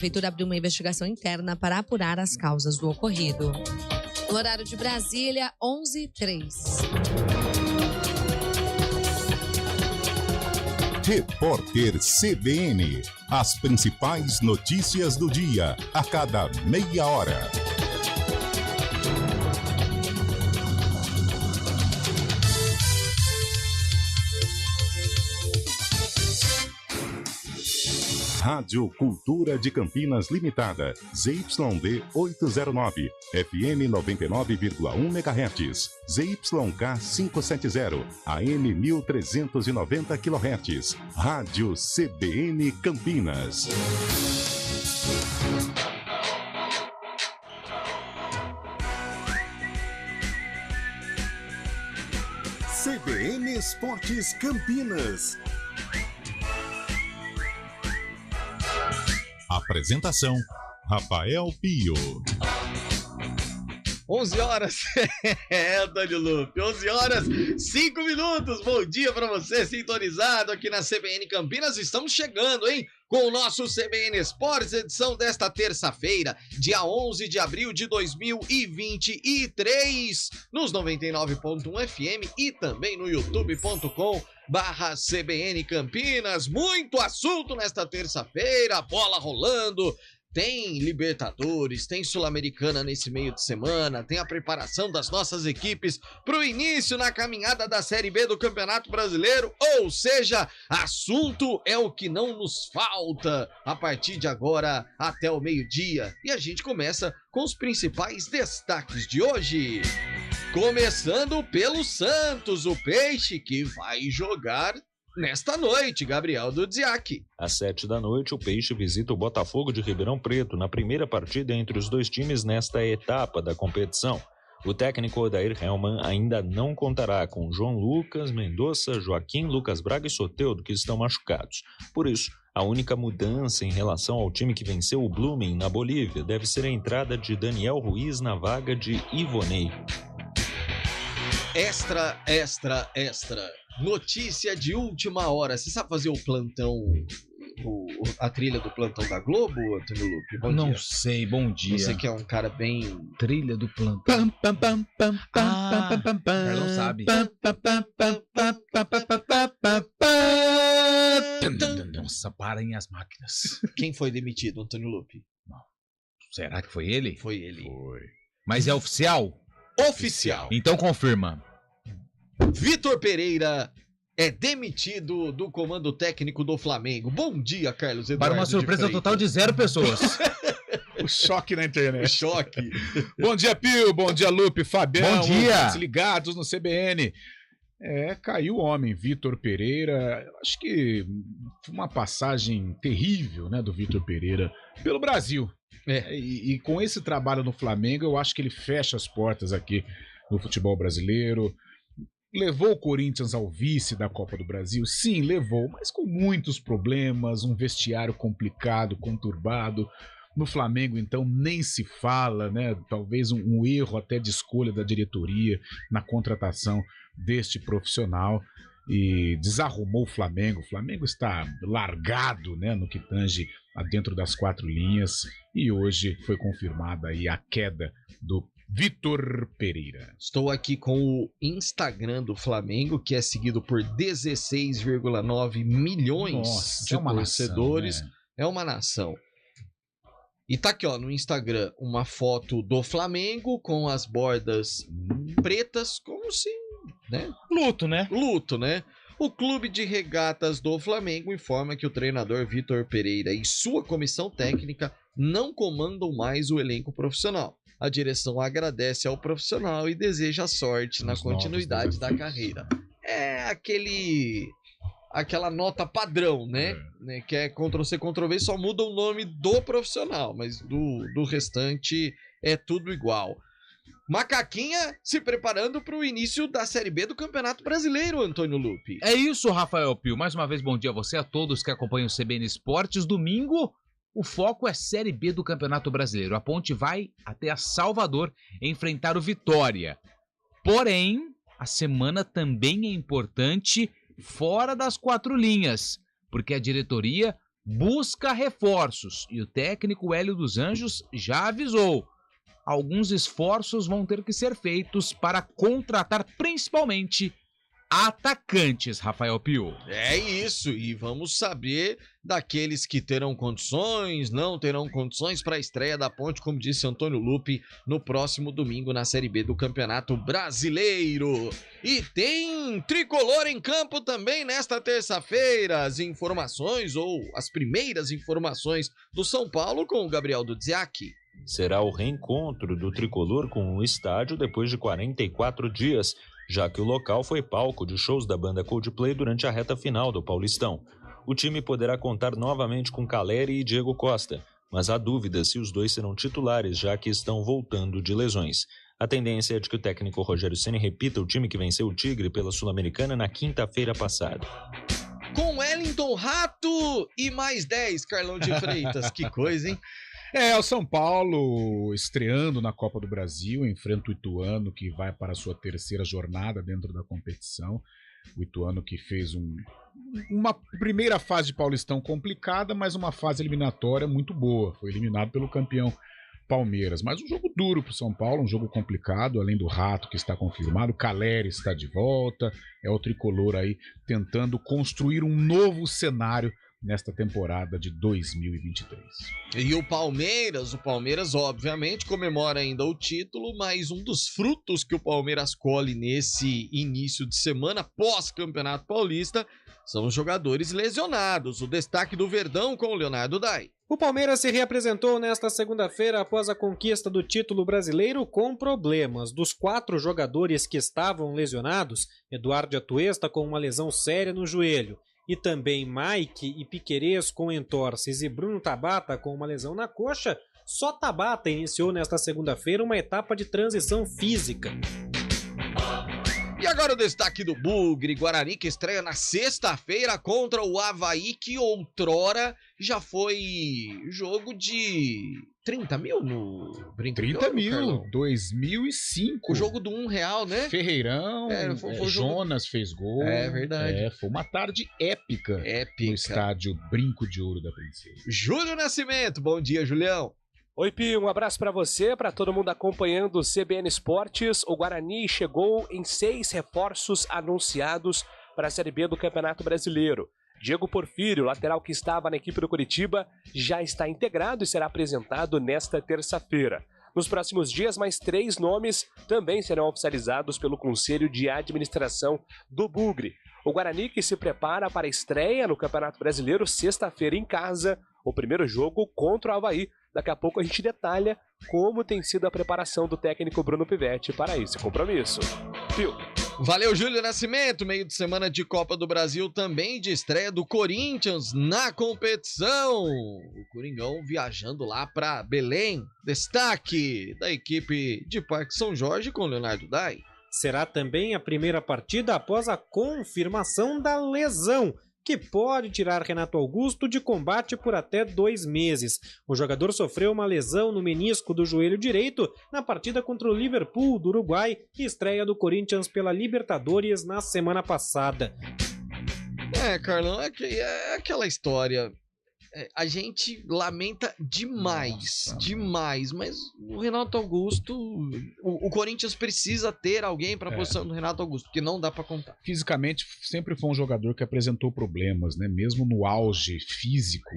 Prefeitura abriu uma investigação interna para apurar as causas do ocorrido. No horário de Brasília, 11h03. Repórter CBN. As principais notícias do dia, a cada meia hora. Rádio Cultura de Campinas Limitada, ZYD 809, FM 99,1 MHz, ZYK 570, AM 1390 kHz, Rádio CBN Campinas. CBN Esportes Campinas. Apresentação: Rafael Pio. 11 horas, Antônio Lupe, 11 horas, 5 minutos, bom dia pra você, sintonizado aqui na CBN Campinas, estamos chegando, hein, com o nosso CBN Esportes, edição desta terça-feira, dia 11 de abril de 2023, nos 99.1 FM e também no youtube.com/CBN Campinas, muito assunto nesta terça-feira, bola rolando. Tem Libertadores, tem Sul-Americana nesse meio de semana, tem a preparação das nossas equipes para o início na caminhada da Série B do Campeonato Brasileiro, ou seja, assunto é o que não nos falta a partir de agora até o meio-dia. E a gente começa com os principais destaques de hoje. Começando pelo Santos, o Peixe que vai jogar nesta noite, Gabriel Dudziak. Às 7h, o Peixe visita o Botafogo de Ribeirão Preto na primeira partida entre os dois times nesta etapa da competição. O técnico Odair Hellmann ainda não contará com João Lucas, Mendonça, Joaquim, Lucas Braga e Soteldo, que estão machucados. Por isso, a única mudança em relação ao time que venceu o Blooming na Bolívia deve ser a entrada de Daniel Ruiz na vaga de Ivonei. Extra. Notícia de última hora. Você sabe fazer o plantão, a trilha do plantão da Globo, Antônio Lupe? Bom não dia. Sei, bom dia. Você que é um cara bem... Trilha do plantão. Carlão sabe. Nossa, parem as máquinas. Quem foi demitido, Antônio Lupe? Será que foi ele? Foi ele. Foi. Mas é oficial? Oficial. Então confirma. Vitor Pereira é demitido do comando técnico do Flamengo. Bom dia, Carlos Eduardo. Para uma surpresa total de 0 pessoas. O choque na internet. O choque. Bom dia, Pio. Bom dia, Lupe. Fabião. Bom dia. Ligados no CBN. Caiu o homem, Vitor Pereira. Acho que foi uma passagem terrível, né, do Vitor Pereira pelo Brasil. E com esse trabalho no Flamengo, eu acho que ele fecha as portas aqui no futebol brasileiro. Levou o Corinthians ao vice da Copa do Brasil? Sim, levou, mas com muitos problemas, um vestiário complicado, conturbado. No Flamengo, então, nem se fala, né? Talvez um erro até de escolha da diretoria na contratação deste profissional e desarrumou o Flamengo. O Flamengo está largado, né, no que tange dentro das 4 linhas e hoje foi confirmada aí a queda do Vitor Pereira. Estou aqui com o Instagram do Flamengo, que é seguido por 16,9 milhões de torcedores. Nação, né? É uma nação. E tá aqui, ó, no Instagram, uma foto do Flamengo com as bordas pretas, como se, né? Luto, né? Luto, né? O Clube de Regatas do Flamengo informa que o treinador Vitor Pereira e sua comissão técnica não comandam mais o elenco profissional. A direção agradece ao profissional e deseja sorte na continuidade da carreira. É aquela nota padrão, né? Que é Ctrl-C, Ctrl-V, só muda o nome do profissional, mas do restante é tudo igual. Macaquinha se preparando para o início da Série B do Campeonato Brasileiro, Antônio Lupe. É isso, Rafael Pio. Mais uma vez, bom dia a você, a todos que acompanham o CBN Esportes. Domingo, o foco é Série B do Campeonato Brasileiro. A Ponte vai até a Salvador enfrentar o Vitória. Porém, a semana também é importante fora das 4 linhas, porque a diretoria busca reforços e o técnico Hélio dos Anjos já avisou. Alguns esforços vão ter que ser feitos para contratar principalmente atacantes, Rafael Pio. É isso, e vamos saber daqueles que terão condições, não terão condições para a estreia da Ponte, como disse Antônio Lupi, no próximo domingo na Série B do Campeonato Brasileiro. E tem tricolor em campo também nesta terça-feira. As informações, ou as primeiras informações do São Paulo com o Gabriel Dudziak. Será o reencontro do tricolor com o estádio depois de 44 dias, já que o local foi palco de shows da banda Coldplay durante a reta final do Paulistão. O time poderá contar novamente com Caleri e Diego Costa, mas há dúvida se os dois serão titulares, já que estão voltando de lesões. A tendência é de que o técnico Rogério Ceni repita o time que venceu o Tigre pela Sul-Americana na quinta-feira passada. Com Wellington Rato e mais 10, Carlão de Freitas. Que coisa, hein? O São Paulo estreando na Copa do Brasil, enfrenta o Ituano, que vai para a sua terceira jornada dentro da competição. O Ituano que fez uma primeira fase de Paulistão complicada, mas uma fase eliminatória muito boa. Foi eliminado pelo campeão Palmeiras. Mas um jogo duro para o São Paulo, um jogo complicado, além do Rato que está confirmado, o Caleri está de volta, é o tricolor aí tentando construir um novo cenário nesta temporada de 2023. E o Palmeiras obviamente comemora ainda o título, mas um dos frutos que o Palmeiras colhe nesse início de semana pós-Campeonato Paulista são os jogadores lesionados. O destaque do Verdão com o Leonardo Dai. O Palmeiras se reapresentou nesta segunda-feira após a conquista do título brasileiro com problemas. Dos 4 jogadores que estavam lesionados, Eduardo Atuesta com uma lesão séria no joelho, e também Mike e Piquerez com entorses e Bruno Tabata com uma lesão na coxa, só Tabata iniciou nesta segunda-feira uma etapa de transição física. E agora o destaque do Bugre, Guarani que estreia na sexta-feira contra o Avaí, que outrora já foi jogo de 30 mil no Brincadeira. 30 mil, 2005. O jogo do R$1, né? Ferreirão, foi Jonas fez gol. É verdade. Foi uma tarde épica no estádio Brinco de Ouro da Princesa. Júlio Nascimento, bom dia, Julião. Oi, Pio, um abraço para você, para todo mundo acompanhando o CBN Esportes. O Guarani chegou em 6 reforços anunciados para a Série B do Campeonato Brasileiro. Diego Porfírio, lateral que estava na equipe do Coritiba, já está integrado e será apresentado nesta terça-feira. Nos próximos dias, mais 3 nomes também serão oficializados pelo Conselho de Administração do Bugre. O Guarani que se prepara para a estreia no Campeonato Brasileiro, sexta-feira em casa, o primeiro jogo contra o Avaí. Daqui a pouco a gente detalha como tem sido a preparação do técnico Bruno Pivetti para esse compromisso. Pio. Valeu, Júlio Nascimento. Meio de semana de Copa do Brasil também, de estreia do Corinthians na competição. O Coringão viajando lá para Belém. Destaque da equipe de Parque São Jorge com Leonardo Dai. Será também a primeira partida após a confirmação da lesão, que pode tirar Renato Augusto de combate por até 2 meses. O jogador sofreu uma lesão no menisco do joelho direito na partida contra o Liverpool do Uruguai, estreia do Corinthians pela Libertadores na semana passada. Carlão, é aquela história. A gente lamenta demais, mas o Renato Augusto, o Corinthians precisa ter alguém para a posição do Renato Augusto, porque não dá para contar. Fisicamente, sempre foi um jogador que apresentou problemas, né? Mesmo no auge físico,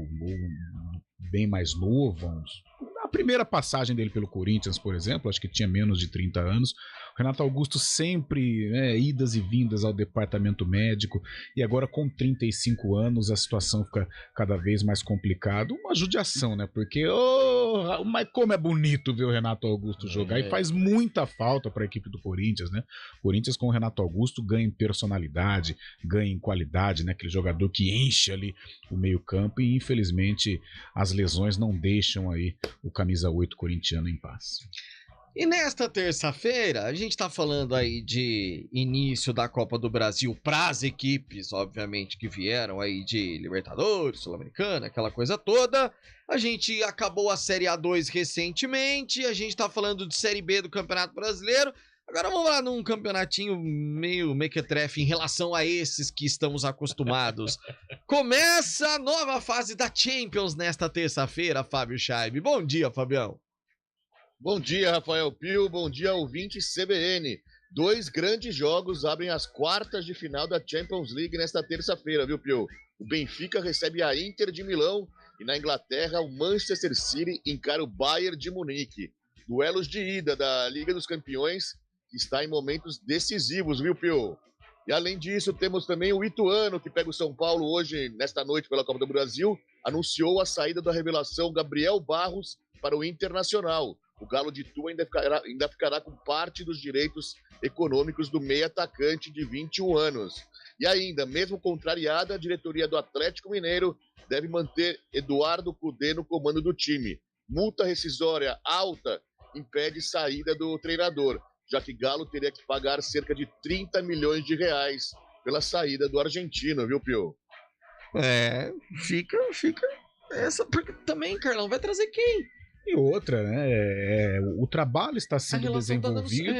bem mais novo. A primeira passagem dele pelo Corinthians, por exemplo, acho que tinha menos de 30 anos, o Renato Augusto sempre idas e vindas ao departamento médico, e agora com 35 anos a situação fica cada vez mais complicada. Uma judiação, né? Porque, mas como é bonito ver o Renato Augusto jogar, e faz muita falta para a equipe do Corinthians, né? O Corinthians com o Renato Augusto ganha em personalidade, ganha em qualidade, né? Aquele jogador que enche ali o meio-campo, e infelizmente as lesões não deixam aí o camisa 8 corintiano em paz. E nesta terça-feira, a gente está falando aí de início da Copa do Brasil para as equipes, obviamente, que vieram aí de Libertadores, Sul-Americana, aquela coisa toda. A gente acabou a Série A2 recentemente, a gente está falando de Série B do Campeonato Brasileiro. Agora vamos lá num campeonatinho meio mequetrefe em relação a esses que estamos acostumados. Começa a nova fase da Champions nesta terça-feira, Fábio Scheibe. Bom dia, Fabião. Bom dia, Rafael Pio. Bom dia, ouvinte CBN. 2 grandes jogos abrem as quartas de final da Champions League nesta terça-feira, viu, Pio? O Benfica recebe a Inter de Milão e na Inglaterra o Manchester City encara o Bayern de Munique. Duelos de ida da Liga dos Campeões, que está em momentos decisivos, viu, Pio? E além disso, temos também o Ituano, que pega o São Paulo hoje, nesta noite, pela Copa do Brasil, anunciou a saída da revelação Gabriel Barros para o Internacional. O Galo de Itu ainda ficará com parte dos direitos econômicos do meio atacante de 21 anos. E ainda, mesmo contrariada, a diretoria do Atlético Mineiro deve manter Eduardo Cudê no comando do time. Multa rescisória alta impede saída do treinador, já que Galo teria que pagar cerca de 30 milhões de reais pela saída do argentino, viu, Pio? Fica essa, porque também, Carlão, vai trazer quem? E outra, né? O trabalho está sendo desenvolvido.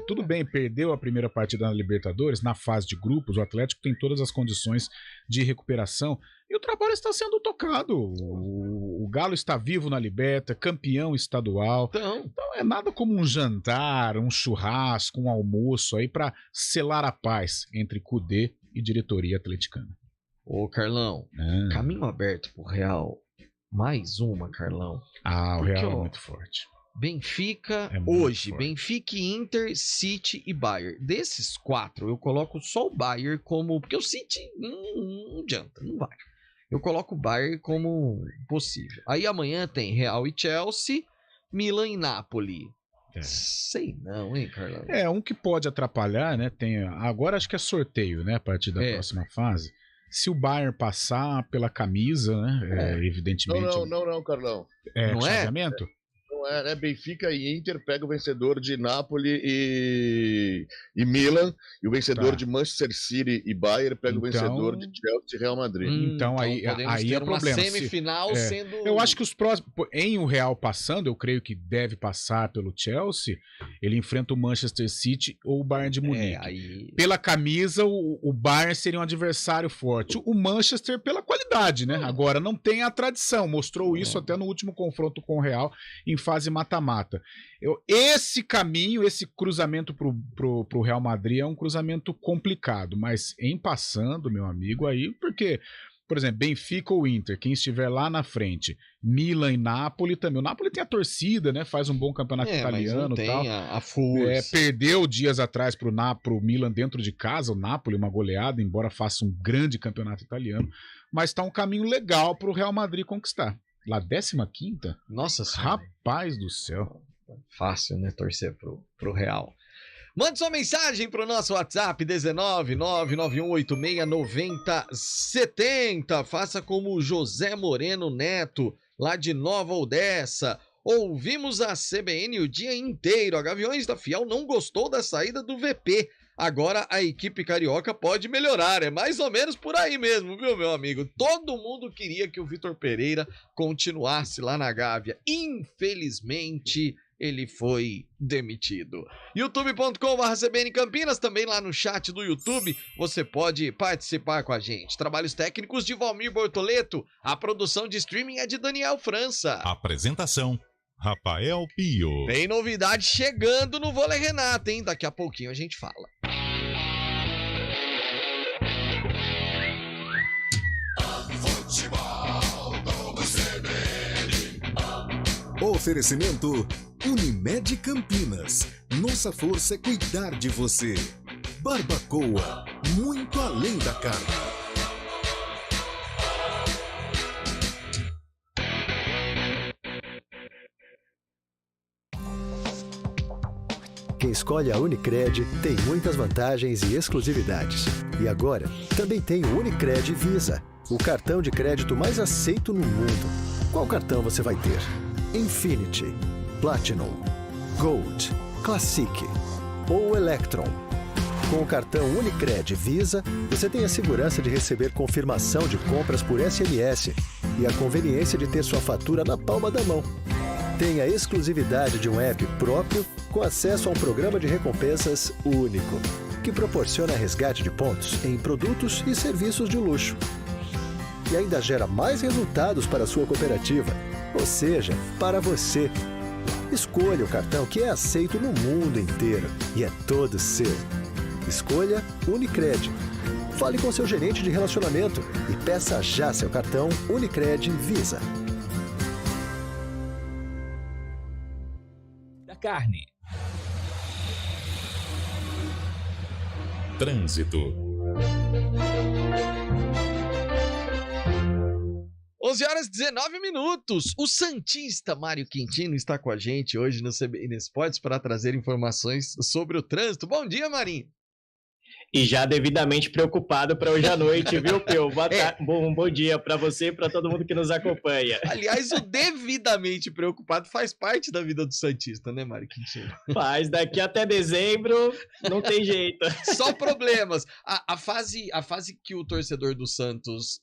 Tudo bem, perdeu a primeira partida na Libertadores, na fase de grupos, o Atlético tem todas as condições de recuperação e o trabalho está sendo tocado. O Galo está vivo na Liberta, campeão estadual. Então é nada como um jantar, um churrasco, um almoço aí para selar a paz entre Cudê e diretoria atleticana. Ô, Carlão, caminho aberto pro Real. Mais uma, Carlão. O Real é muito forte. Benfica, hoje, forte. Benfica, Inter, City e Bayern. Desses 4, eu coloco só o Bayern como... Porque o City não adianta, não vai. Eu coloco o Bayern como possível. Aí amanhã tem Real e Chelsea, Milan e Napoli. Sei não, hein, Carlão? Um que pode atrapalhar, né? Agora acho que é sorteio, né? A partir da próxima fase. Se o Bayern passar pela camisa, né? Evidentemente. Não, Carlão. Não é? Chaveamento? Não é, né? Benfica e Inter pega o vencedor de Napoli e Milan, e o vencedor de Manchester City e Bayern pega o vencedor de Chelsea e Real Madrid. Então aí é problema. Uma semifinal sendo... Eu acho que os próximos, em o Real passando, eu creio que deve passar pelo Chelsea, ele enfrenta o Manchester City ou o Bayern de Munique. Pela camisa, o Bayern seria um adversário forte. O Manchester pela qualidade, né? Agora não tem a tradição, mostrou isso até no último confronto com o Real em fase mata-mata. Esse caminho, esse cruzamento pro Real Madrid é um cruzamento complicado, mas em passando, meu amigo, aí, porque, por exemplo, Benfica ou Inter, quem estiver lá na frente, Milan e Napoli também. O Napoli tem a torcida, né? Faz um bom campeonato italiano e tal. A força. Perdeu dias atrás pro Milan dentro de casa, o Napoli, uma goleada, embora faça um grande campeonato italiano, mas tá um caminho legal pro Real Madrid conquistar. Lá 15ª? Nossa senhora. Rapaz do céu. Fácil, né? Torcer pro Real. Mande sua mensagem pro nosso WhatsApp 19991869070. Faça como o José Moreno Neto, lá de Nova Odessa. Ouvimos a CBN o dia inteiro. A Gaviões da Fiel não gostou da saída do VP. Agora a equipe carioca pode melhorar, é mais ou menos por aí mesmo, viu, meu amigo? Todo mundo queria que o Vitor Pereira continuasse lá na Gávea. Infelizmente, ele foi demitido. youtube.com/CBN Campinas, também lá no chat do YouTube, você pode participar com a gente. Trabalhos técnicos de Valmir Bortoleto, a produção de streaming é de Daniel França. Apresentação: Rafael Pio. Tem novidade chegando no Vôlei Renata, hein? Daqui a pouquinho a gente fala. Oferecimento Unimed Campinas. Nossa força é cuidar de você. Barbacoa, muito além da carne. Quem escolhe a Unicred tem muitas vantagens e exclusividades. E agora, também tem o Unicred Visa, o cartão de crédito mais aceito no mundo. Qual cartão você vai ter? Infinity, Platinum, Gold, Classic ou Electron. Com o cartão Unicred Visa, você tem a segurança de receber confirmação de compras por SMS e a conveniência de ter sua fatura na palma da mão. Tenha a exclusividade de um app próprio com acesso a um programa de recompensas único, que proporciona resgate de pontos em produtos e serviços de luxo. E ainda gera mais resultados para a sua cooperativa, ou seja, para você. Escolha o cartão que é aceito no mundo inteiro e é todo seu. Escolha Unicred. Fale com seu gerente de relacionamento e peça já seu cartão Unicred Visa. Da carne. Trânsito. 11h19. O santista Mário Quintino está com a gente hoje no CBN Esportes para trazer informações sobre o trânsito. Bom dia, Marinho. E já devidamente preocupado para hoje à noite, viu, Peu? Bom dia para você e para todo mundo que nos acompanha. Aliás, o devidamente preocupado faz parte da vida do santista, né, Mário Quintino? Faz, daqui até dezembro não tem jeito. Só problemas. A fase que o torcedor do Santos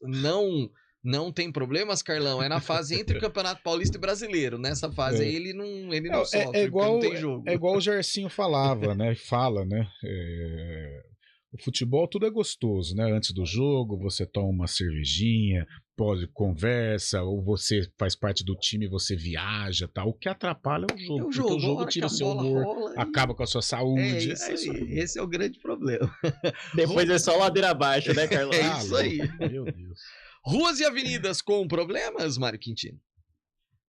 não tem problemas, Carlão, é na fase entre o Campeonato Paulista e Brasileiro. Nessa fase aí ele não sofre, igual, não tem jogo. É igual o Gersinho falava, né? Fala, né? O futebol tudo é gostoso, né? Antes do jogo, você toma uma cervejinha, pode conversa, ou você faz parte do time, você viaja, tal. O que atrapalha é o jogo. O jogo, o jogo tira o seu humor, acaba com a sua saúde. É isso aí. Esse é o grande problema. Depois é só ladeira abaixo, né, Carlão? É isso aí. Meu Deus. Ruas e avenidas com problemas, Mário Quintino?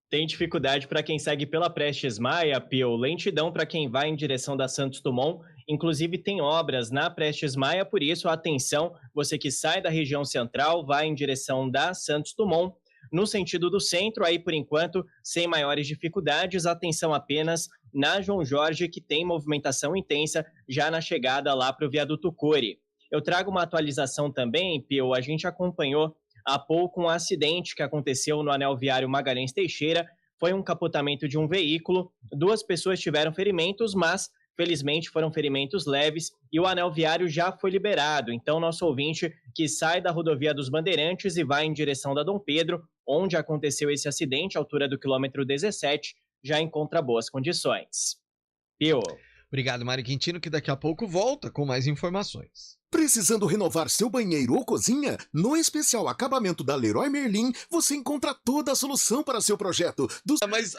Tem dificuldade para quem segue pela Prestes Maia, Pio, lentidão para quem vai em direção da Santos Dumont. Inclusive tem obras na Prestes Maia, por isso atenção, você que sai da região central, vai em direção da Santos Dumont. No sentido do centro, aí por enquanto, sem maiores dificuldades, atenção apenas na João Jorge, que tem movimentação intensa já na chegada lá para o viaduto Core. Eu trago uma atualização também, Pio, a gente acompanhou há pouco um acidente que aconteceu no anel viário Magalhães Teixeira. Foi um capotamento de um veículo, 2 pessoas tiveram ferimentos, mas felizmente foram ferimentos leves e o anel viário já foi liberado. Então nosso ouvinte que sai da rodovia dos Bandeirantes e vai em direção da Dom Pedro, onde aconteceu esse acidente, à altura do quilômetro 17, já encontra boas condições. Pio. Obrigado, Mário Quintino, que daqui a pouco volta com mais informações. Precisando renovar seu banheiro ou cozinha? No especial acabamento da Leroy Merlin, você encontra toda a solução para seu projeto. Mas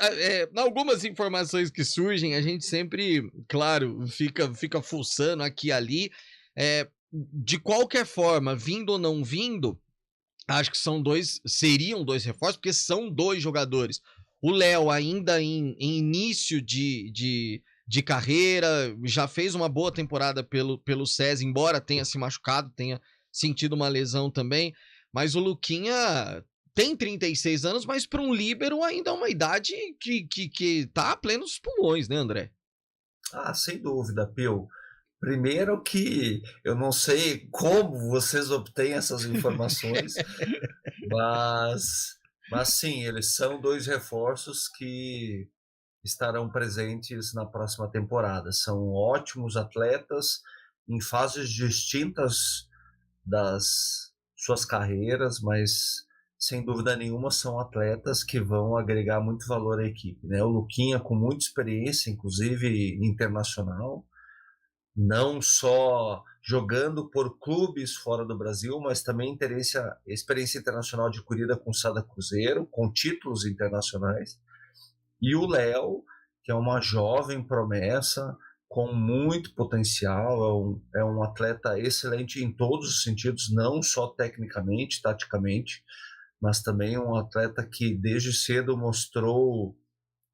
algumas informações que surgem, a gente sempre, claro, fica fuçando aqui e ali. De qualquer forma, vindo ou não vindo, acho que seriam 2 reforços, porque são 2 jogadores. O Léo ainda em início de carreira, já fez uma boa temporada pelo SESI, embora tenha se machucado, tenha sentido uma lesão também, mas o Luquinha tem 36 anos, mas para um líbero ainda é uma idade que tá a plenos pulmões, né, André? Sem dúvida, Pio. Primeiro que eu não sei como vocês obtêm essas informações, mas sim, eles são 2 reforços que estarão presentes na próxima temporada. São ótimos atletas em fases distintas das suas carreiras, mas sem dúvida nenhuma são atletas que vão agregar muito valor à equipe, né? O Luquinha com muita experiência, inclusive internacional, não só jogando por clubes fora do Brasil, mas também experiência internacional de corrida com o Sada Cruzeiro, com títulos internacionais. E o Léo, que é uma jovem promessa, com muito potencial, é um atleta excelente em todos os sentidos, não só tecnicamente, taticamente, mas também um atleta que desde cedo mostrou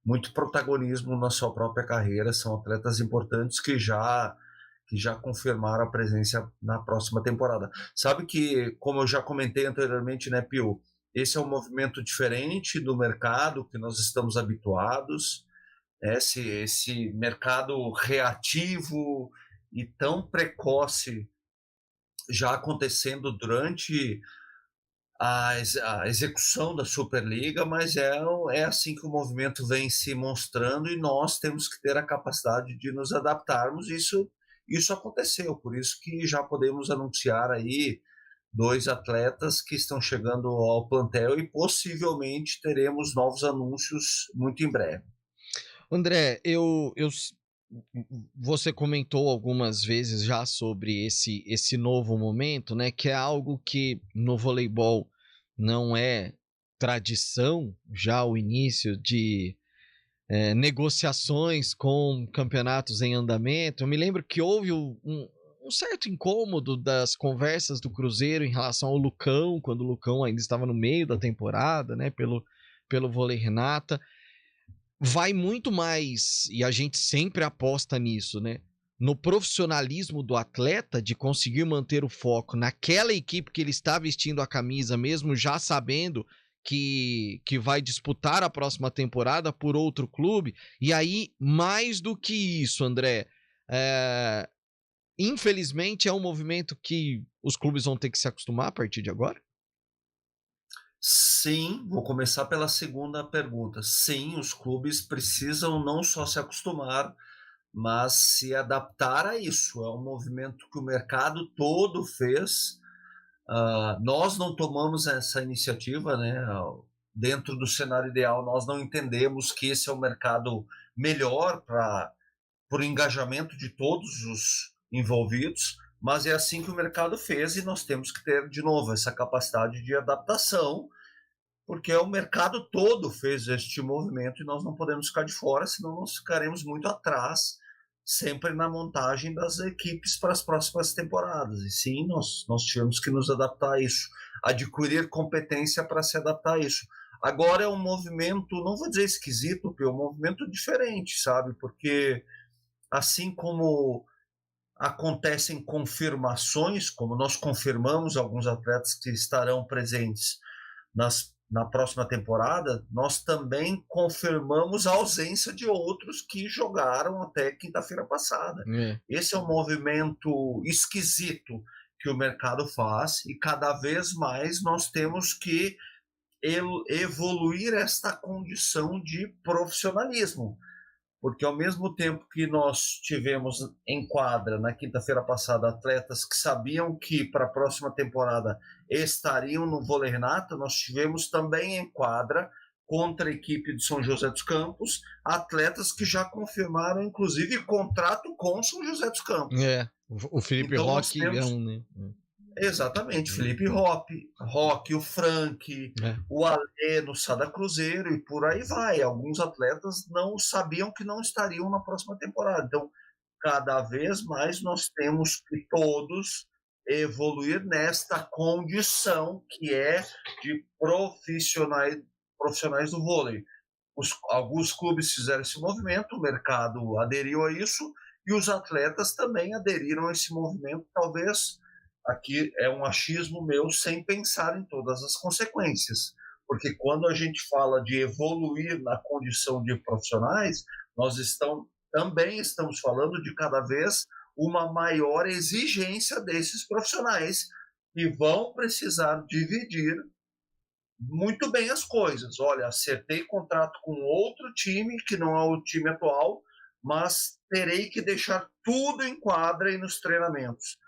muito protagonismo na sua própria carreira. São atletas importantes que já confirmaram a presença na próxima temporada. Sabe que, como eu já comentei anteriormente, né, Pio, esse é um movimento diferente do mercado que nós estamos habituados, esse mercado reativo e tão precoce já acontecendo durante a execução da Superliga, mas é assim que o movimento vem se mostrando e nós temos que ter a capacidade de nos adaptarmos. Isso aconteceu, por isso que já podemos anunciar aí 2 atletas que estão chegando ao plantel e possivelmente teremos novos anúncios muito em breve. André, você comentou algumas vezes já sobre esse novo momento, né? Que é algo que no voleibol não é tradição, já o início de negociações com campeonatos em andamento. Eu me lembro que houve um certo incômodo das conversas do Cruzeiro em relação ao Lucão, quando o Lucão ainda estava no meio da temporada, né? Pelo vôlei Renata. Vai muito mais, e a gente sempre aposta nisso, né? No profissionalismo do atleta, de conseguir manter o foco naquela equipe que ele está vestindo a camisa, mesmo já sabendo que vai disputar a próxima temporada por outro clube. E aí, mais do que isso, André, infelizmente é um movimento que os clubes vão ter que se acostumar a partir de agora? Sim, vou começar pela segunda pergunta. Sim, os clubes precisam não só se acostumar, mas se adaptar a isso. É um movimento que o mercado todo fez. Nós não tomamos essa iniciativa, né? Dentro do cenário ideal, nós não entendemos que esse é o mercado melhor para o engajamento de todos os envolvidos, mas é assim que o mercado fez e nós temos que ter, de novo, essa capacidade de adaptação, porque o mercado todo fez este movimento e nós não podemos ficar de fora, senão nós ficaremos muito atrás, sempre na montagem das equipes para as próximas temporadas. E sim, nós tivemos que nos adaptar a isso, adquirir competência para se adaptar a isso. Agora é um movimento, não vou dizer esquisito, é um movimento diferente, sabe? Porque assim como acontecem confirmações, como nós confirmamos alguns atletas que estarão presentes na próxima temporada, nós também confirmamos a ausência de outros que jogaram até quinta-feira passada. Esse é um movimento esquisito que o mercado faz e cada vez mais nós temos que evoluir esta condição de profissionalismo. Porque ao mesmo tempo que nós tivemos em quadra na quinta-feira passada atletas que sabiam que para a próxima temporada estariam no vôlei Renata, nós tivemos também em quadra contra a equipe de São José dos Campos atletas que já confirmaram inclusive contrato com São José dos Campos. O Felipe então, Roque é um, né? Exatamente, Felipe Roque, o Frank, o Alê no Sada Cruzeiro e por aí vai. Alguns atletas não sabiam que não estariam na próxima temporada. Então, cada vez mais nós temos que todos evoluir nesta condição que é de profissionais do vôlei. Alguns clubes fizeram esse movimento, o mercado aderiu a isso e os atletas também aderiram a esse movimento, talvez. Aqui é um achismo meu sem pensar em todas as consequências, porque quando a gente fala de evoluir na condição de profissionais, nós também estamos falando de cada vez uma maior exigência desses profissionais que vão precisar dividir muito bem as coisas. Olha, acertei contrato com outro time que não é o time atual, mas terei que deixar tudo em quadra e nos treinamentos.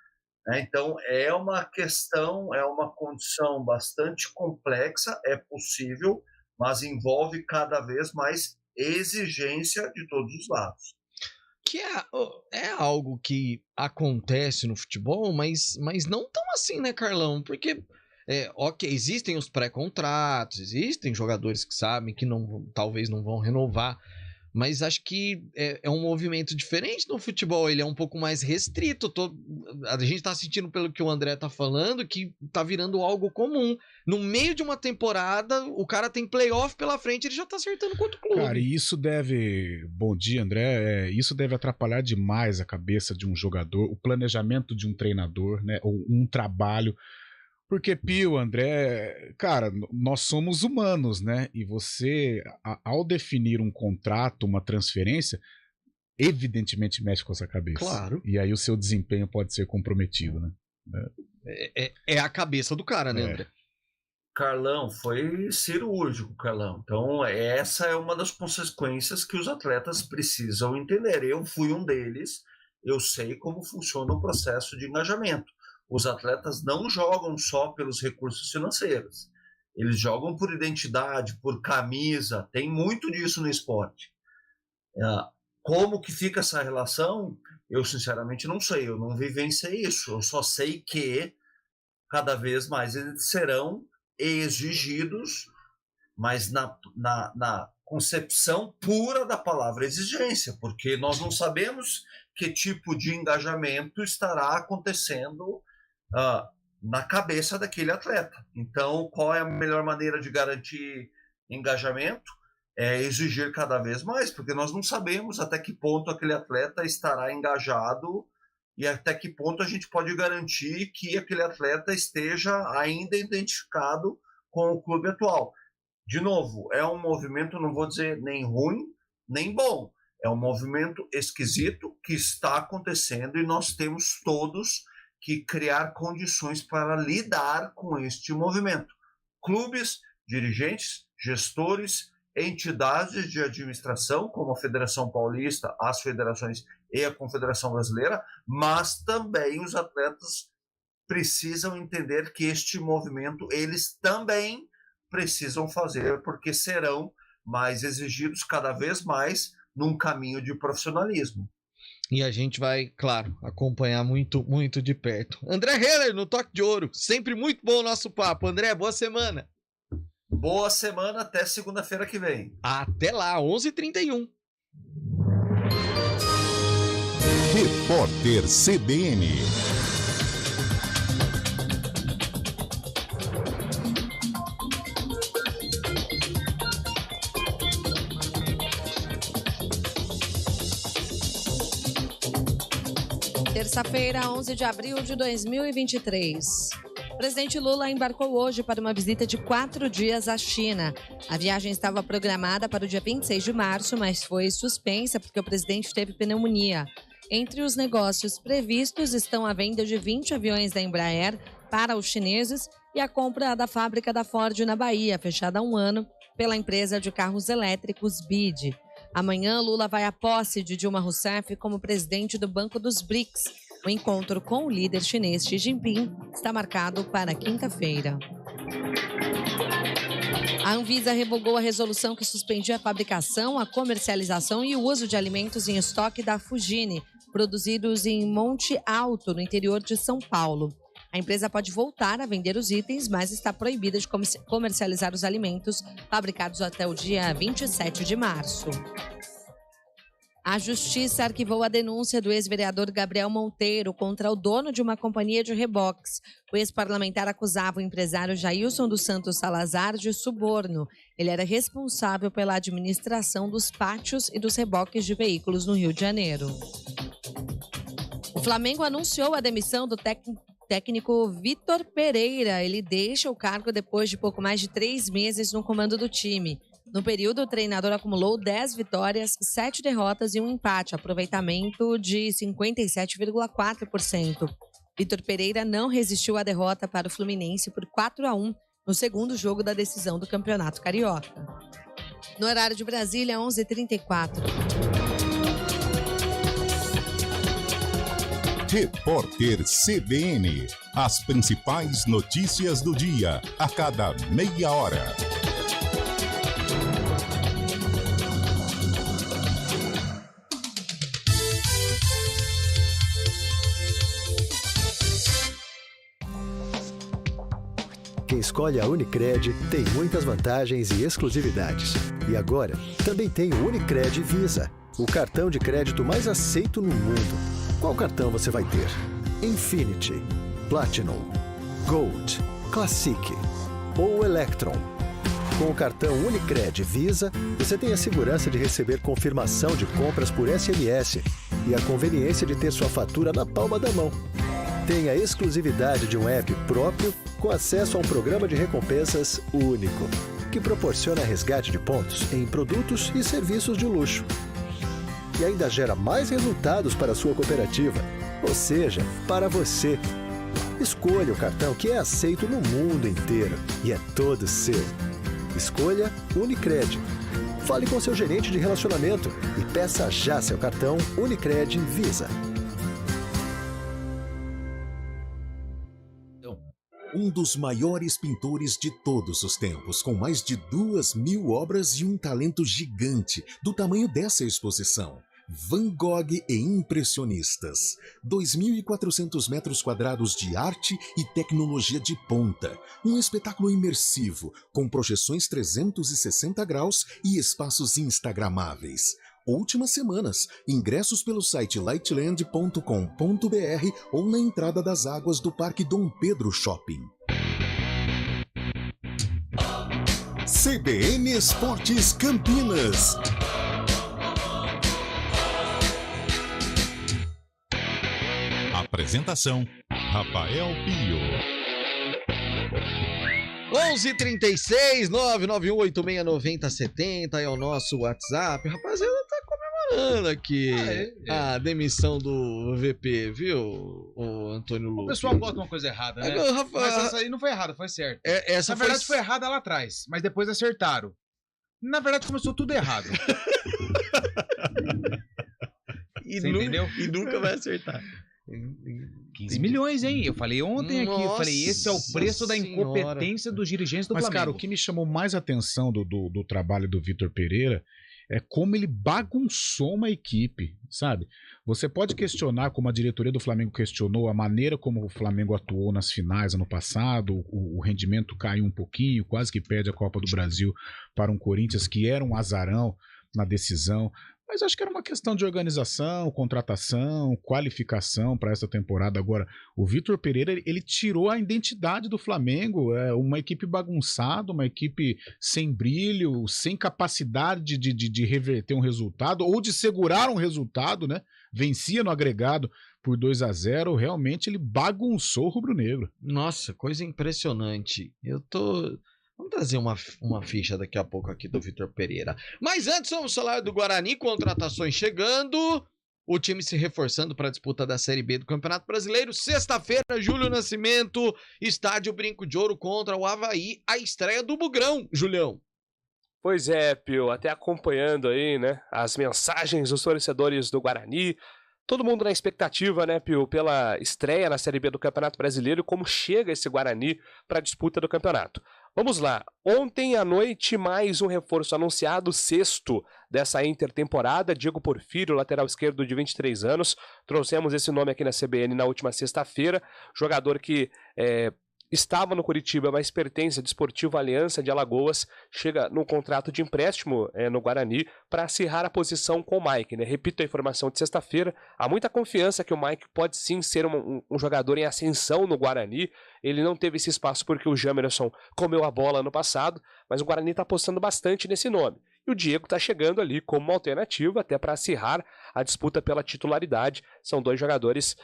Então, é uma questão, é uma condição bastante complexa, é possível, mas envolve cada vez mais exigência de todos os lados. Que é algo que acontece no futebol, mas não tão assim, né, Carlão? Porque, ok, existem os pré-contratos, existem jogadores que sabem que talvez não vão renovar, mas acho que é um movimento diferente no futebol, ele é um pouco mais restrito. A gente tá sentindo, pelo que o André tá falando, que tá virando algo comum. No meio de uma temporada, o cara tem playoff pela frente, ele já tá acertando com outro clube. Cara, e isso deve... Bom dia, André. Isso deve atrapalhar demais a cabeça de um jogador, o planejamento de um treinador, né? Ou um trabalho. Porque, Pio, André, cara, nós somos humanos, né? E você, ao definir um contrato, uma transferência, evidentemente mexe com a sua cabeça. Claro. E aí o seu desempenho pode ser comprometido, né? É a cabeça do cara, né, André? Carlão, foi cirúrgico, Carlão. Então, essa é uma das consequências que os atletas precisam entender. Eu fui um deles, eu sei como funciona o processo de engajamento. os atletas não jogam só pelos recursos financeiros. Eles jogam por identidade, por camisa, tem muito disso no esporte. Como que fica essa relação? Eu, sinceramente, não sei, eu não vivenciei isso. Eu só sei que cada vez mais eles serão exigidos, mas na concepção pura da palavra exigência, porque nós não sabemos que tipo de engajamento estará acontecendo na cabeça daquele atleta. Então, qual é a melhor maneira de garantir engajamento? É exigir cada vez mais, porque nós não sabemos até que ponto aquele atleta estará engajado e até que ponto a gente pode garantir que aquele atleta esteja ainda identificado com o clube atual. De novo, é um movimento, não vou dizer nem ruim, nem bom. É um movimento esquisito que está acontecendo e nós temos todos que criar condições para lidar com este movimento. Clubes, dirigentes, gestores, entidades de administração, como a Federação Paulista, as federações e a Confederação Brasileira, mas também os atletas precisam entender que este movimento eles também precisam fazer, porque serão mais exigidos cada vez mais num caminho de profissionalismo. E a gente vai, claro, acompanhar muito, muito de perto. André Heller, no Toque de Ouro. Sempre muito bom o nosso papo. André, boa semana. Boa semana, até segunda-feira que vem. Até lá, 11h31. Repórter CBN. Terça-feira, 11 de abril de 2023. O presidente Lula embarcou hoje para uma visita de 4 dias à China. A viagem estava programada para o dia 26 de março, mas foi suspensa porque o presidente teve pneumonia. Entre os negócios previstos estão a venda de 20 aviões da Embraer para os chineses e a compra da fábrica da Ford na Bahia, fechada há um ano pela empresa de carros elétricos BYD. Amanhã, Lula vai à posse de Dilma Rousseff como presidente do Banco dos BRICS. O encontro com o líder chinês Xi Jinping está marcado para quinta-feira. A Anvisa revogou a resolução que suspendia a fabricação, a comercialização e o uso de alimentos em estoque da Fugine, produzidos em Monte Alto, no interior de São Paulo. A empresa pode voltar a vender os itens, mas está proibida de comercializar os alimentos fabricados até o dia 27 de março. A Justiça arquivou a denúncia do ex-vereador Gabriel Monteiro contra o dono de uma companhia de reboques. O ex-parlamentar acusava o empresário Jailson dos Santos Salazar de suborno. Ele era responsável pela administração dos pátios e dos reboques de veículos no Rio de Janeiro. O Flamengo anunciou a demissão do técnico Vitor Pereira. Ele deixa o cargo depois de pouco mais de 3 meses no comando do time. No período, o treinador acumulou 10 vitórias, 7 derrotas e um empate, aproveitamento de 57,4%. Vitor Pereira não resistiu à derrota para o Fluminense por 4-1 no segundo jogo da decisão do Campeonato Carioca. No horário de Brasília, 11h34. Repórter CBN. As principais notícias do dia, a cada meia hora. Quem escolhe a Unicred tem muitas vantagens e exclusividades. E agora, também tem o Unicred Visa, o cartão de crédito mais aceito no mundo. Qual cartão você vai ter? Infinity, Platinum, Gold, Classic ou Electron? Com o cartão Unicred Visa, você tem a segurança de receber confirmação de compras por SMS e a conveniência de ter sua fatura na palma da mão. Tem a exclusividade de um app próprio com acesso a um programa de recompensas único, que proporciona resgate de pontos em produtos e serviços de luxo. E ainda gera mais resultados para a sua cooperativa, ou seja, para você. Escolha o cartão que é aceito no mundo inteiro e é todo seu. Escolha Unicred. Fale com seu gerente de relacionamento e peça já seu cartão Unicred Visa. Um dos maiores pintores de todos os tempos, com mais de 2.000 obras e um talento gigante do tamanho dessa exposição. Van Gogh e Impressionistas. 2.400 metros quadrados de arte e tecnologia de ponta. Um espetáculo imersivo, com projeções 360 graus e espaços instagramáveis. Últimas semanas. Ingressos pelo site lightland.com.br ou na entrada das águas do Parque Dom Pedro Shopping. CBN Esportes Campinas. Apresentação: Rafael Pio. 11:36 991869070 é o nosso WhatsApp. Rapaziada, tá comemorando aqui a demissão do VP, viu, o Antônio Luque? O pessoal bota uma coisa errada, né? Mas essa aí não foi errada, foi certa. Essa Na verdade foi errada lá atrás, mas depois acertaram. Na verdade começou tudo errado. Você entendeu? E nunca vai acertar. 15 milhões, hein? Eu falei ontem aqui, eu falei, esse é o preço da incompetência dos dirigentes do Flamengo. Mas, cara, o que me chamou mais atenção do trabalho do Vitor Pereira é como ele bagunçou uma equipe, sabe? Você pode questionar, como a diretoria do Flamengo questionou, a maneira como o Flamengo atuou nas finais ano passado, o rendimento caiu um pouquinho, quase que perde a Copa do Brasil para um Corinthians que era um azarão na decisão. Mas acho que era uma questão de organização, contratação, qualificação para essa temporada. Agora, o Vitor Pereira, ele tirou a identidade do Flamengo, uma equipe bagunçada, uma equipe sem brilho, sem capacidade de reverter um resultado ou de segurar um resultado, né? Vencia no agregado por 2-0, realmente ele bagunçou o rubro-negro. Nossa, coisa impressionante. Vamos trazer uma ficha daqui a pouco aqui do Vitor Pereira. Mas antes, vamos falar do Guarani, contratações chegando, o time se reforçando para a disputa da Série B do Campeonato Brasileiro. Sexta-feira, Júlio Nascimento, estádio Brinco de Ouro contra o Avaí, a estreia do Bugrão, Julião. Pois é, Pio, até acompanhando aí, né, as mensagens dos torcedores do Guarani. Todo mundo na expectativa, né, Pio, pela estreia na Série B do Campeonato Brasileiro e como chega esse Guarani para a disputa do campeonato. Vamos lá, ontem à noite mais um reforço anunciado, sexto dessa intertemporada, Diego Porfírio, lateral esquerdo de 23 anos, trouxemos esse nome aqui na CBN na última sexta-feira, jogador que estava no Curitiba, mas pertence à Desportivo Aliança de Alagoas, chega num contrato de empréstimo no Guarani para acirrar a posição com o Mike, né? Repito a informação de sexta-feira, há muita confiança que o Mike pode sim ser um jogador em ascensão no Guarani. Ele não teve esse espaço porque o Jamerson comeu a bola no passado, mas o Guarani está apostando bastante nesse nome. E o Diego está chegando ali como uma alternativa até para acirrar a disputa pela titularidade. São dois jogadores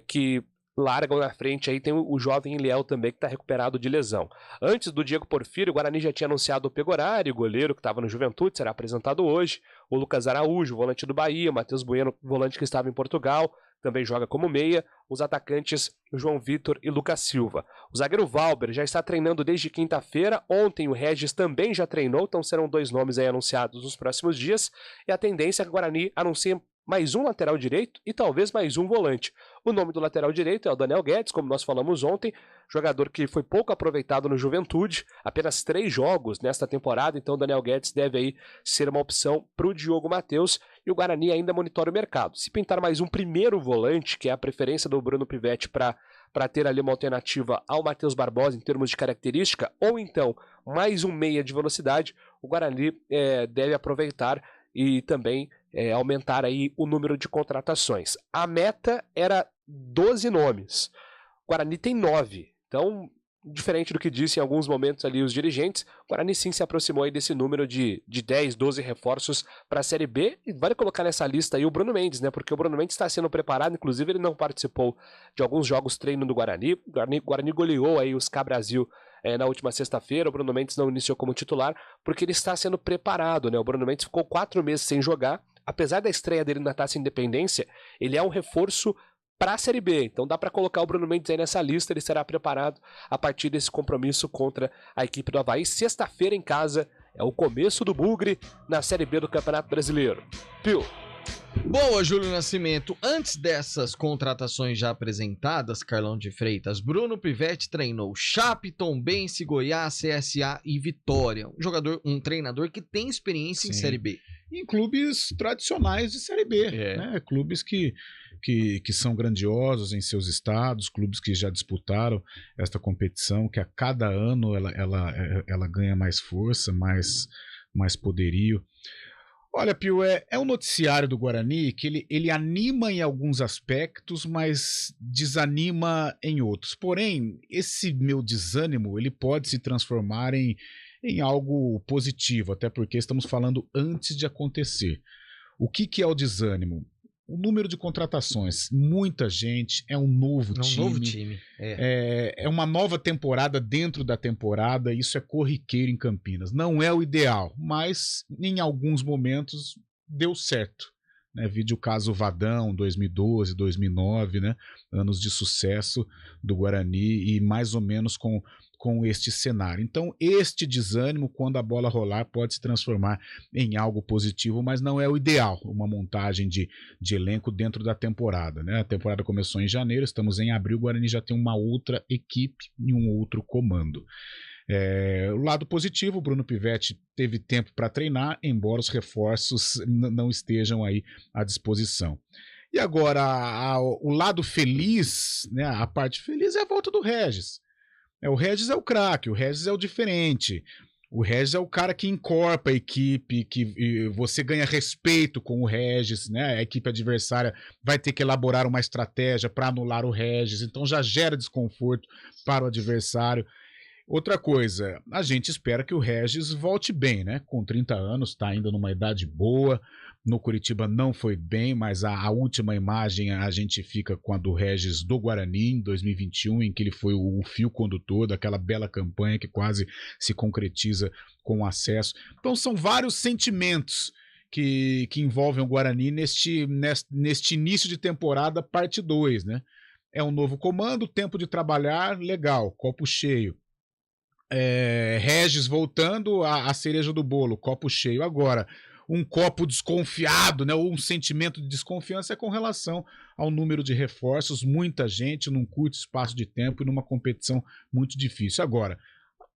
que largam na frente. Aí tem o jovem Iliel também, que está recuperado de lesão. Antes do Diego Porfírio, o Guarani já tinha anunciado o Pegorari, goleiro que estava no Juventude, será apresentado hoje. O Lucas Araújo, volante do Bahia. Matheus Bueno, volante que estava em Portugal, também joga como meia. Os atacantes João Vitor e Lucas Silva. O zagueiro Valber já está treinando desde quinta-feira. Ontem o Regis também já treinou, então serão dois nomes aí anunciados nos próximos dias. E a tendência é que o Guarani anuncie mais um lateral direito e talvez mais um volante. O nome do lateral direito é o Daniel Guedes, como nós falamos ontem, jogador que foi pouco aproveitado no Juventude, apenas 3 jogos nesta temporada, então o Daniel Guedes deve aí ser uma opção para o Diogo Matheus, e o Guarani ainda monitora o mercado. Se pintar mais um primeiro volante, que é a preferência do Bruno Pivetti para ter ali uma alternativa ao Matheus Barbosa em termos de característica, ou então mais um meia de velocidade, o Guarani deve aproveitar e também aumentar aí o número de contratações. A meta era 12 nomes. O Guarani tem 9. Então, diferente do que disse em alguns momentos ali os dirigentes, o Guarani sim se aproximou aí desse número de 10, 12 reforços para a Série B. E vale colocar nessa lista aí o Bruno Mendes, né? Porque o Bruno Mendes está sendo preparado, inclusive ele não participou de alguns jogos treino do Guarani. O Guarani goleou aí os K Brasil na última sexta-feira. O Bruno Mendes não iniciou como titular porque ele está sendo preparado, né? O Bruno Mendes ficou 4 meses sem jogar. Apesar da estreia dele na Taça Independência, ele é um reforço para a Série B. Então dá para colocar o Bruno Mendes aí nessa lista. Ele será preparado a partir desse compromisso contra a equipe do Avaí. Sexta-feira em casa é o começo do Bugre na Série B do Campeonato Brasileiro. Pio. Boa, Júlio Nascimento. Antes dessas contratações já apresentadas, Carlão de Freitas, Bruno Pivetti treinou Chape, Tombense, Goiás, CSA e Vitória. Um treinador que tem experiência em Série B. Em clubes tradicionais de Série B, né? Clubes que são grandiosos em seus estados, clubes que já disputaram esta competição, que a cada ano ela ganha mais força, mais poderio. Olha, Pio, é um noticiário do Guarani que ele anima em alguns aspectos, mas desanima em outros. Porém, esse meu desânimo ele pode se transformar em algo positivo, até porque estamos falando antes de acontecer. O que é o desânimo? O número de contratações, muita gente, é um novo time. É uma nova temporada dentro da temporada, isso é corriqueiro em Campinas. Não é o ideal, mas em alguns momentos deu certo. Né? Vide o caso Vadão, 2012, 2009, né? Anos de sucesso do Guarani e mais ou menos com este cenário. Então, este desânimo, quando a bola rolar, pode se transformar em algo positivo, mas não é o ideal, uma montagem de elenco dentro da temporada. Né? A temporada começou em janeiro, estamos em abril, o Guarani já tem uma outra equipe e um outro comando. O lado positivo, o Bruno Pivetti teve tempo para treinar, embora os reforços não estejam aí à disposição. E agora, o lado feliz, né, a parte feliz é a volta do Regis. O Regis é o craque, o Regis é o diferente, o Regis é o cara que encorpa a equipe, que você ganha respeito com o Regis, né? A equipe adversária vai ter que elaborar uma estratégia para anular o Regis, então já gera desconforto para o adversário. Outra coisa, a gente espera que o Regis volte bem, né? Com 30 anos, está ainda numa idade boa. No Curitiba não foi bem, mas a última imagem a gente fica com a do Regis do Guarani, em 2021, em que ele foi o fio condutor daquela bela campanha que quase se concretiza com o acesso. Então são vários sentimentos que envolvem o Guarani neste início de temporada, parte 2, né? É um novo comando, tempo de trabalhar, legal, copo cheio. Regis voltando, a cereja do bolo, copo cheio. Agora, um copo desconfiado, né, ou um sentimento de desconfiança é com relação ao número de reforços, muita gente num curto espaço de tempo e numa competição muito difícil. Agora,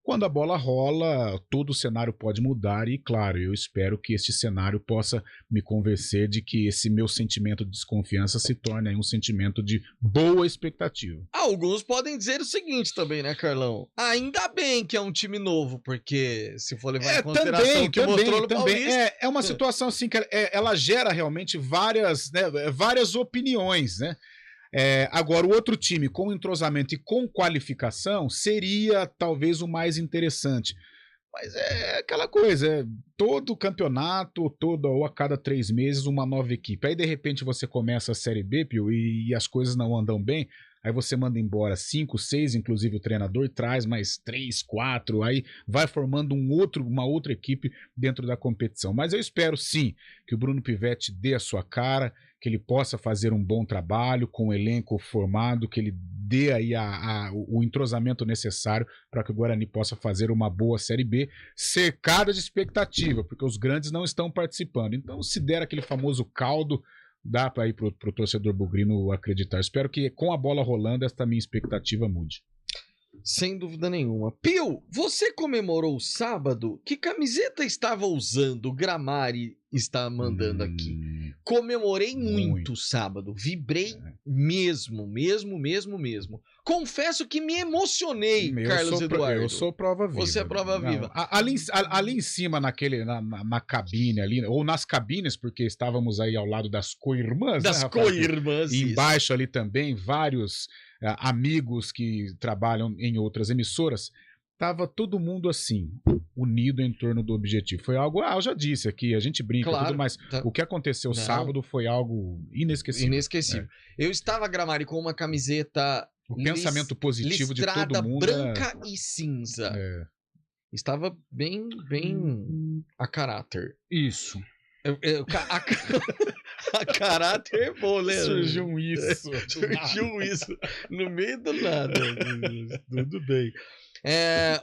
quando a bola rola, todo o cenário pode mudar e, claro, eu espero que esse cenário possa me convencer de que esse meu sentimento de desconfiança se torne aí um sentimento de boa expectativa. Alguns podem dizer o seguinte também, né, Carlão? Ainda bem que é um time novo, porque se for levar em consideração o que mostrou no Paulista... É uma situação assim que ela gera realmente várias opiniões, né? Agora, o outro time com entrosamento e com qualificação seria talvez o mais interessante. Mas é aquela coisa, todo campeonato, ou a cada 3 meses, uma nova equipe. Aí, de repente, você começa a Série B, Pio, e as coisas não andam bem. Aí você manda embora 5, 6, inclusive o treinador traz mais 3, 4, aí vai formando uma outra equipe dentro da competição. Mas eu espero sim que o Bruno Pivetti dê a sua cara, que ele possa fazer um bom trabalho com o elenco formado, que ele dê aí o entrosamento necessário para que o Guarani possa fazer uma boa Série B, cercada de expectativa, porque os grandes não estão participando. Então, se der aquele famoso caldo, dá para ir pro torcedor bugrino acreditar. Espero que com a bola rolando esta minha expectativa mude. Sem dúvida nenhuma. Pio, você comemorou sábado? Que camiseta estava usando? O Gramari está mandando aqui. Comemorei muito sábado. Vibrei mesmo. Confesso que me emocionei, Carlos Eduardo. Eu sou prova viva. Você é prova viva. Ali em cima, na cabine ali, ou nas cabines, porque estávamos aí ao lado das co-irmãs. Das co-irmãs. Embaixo ali também, vários amigos que trabalham em outras emissoras. Tava todo mundo assim, unido em torno do objetivo. Foi algo, eu já disse aqui, a gente brinca, claro, tudo, mas o que aconteceu sábado foi algo inesquecível. Eu estava, Gramari, com uma camiseta... O pensamento positivo de todo mundo branca e cinza. Estava bem a caráter. Isso. A caráter é bom, né? Surgiu isso. Surgiu isso no meio do nada. Tudo bem.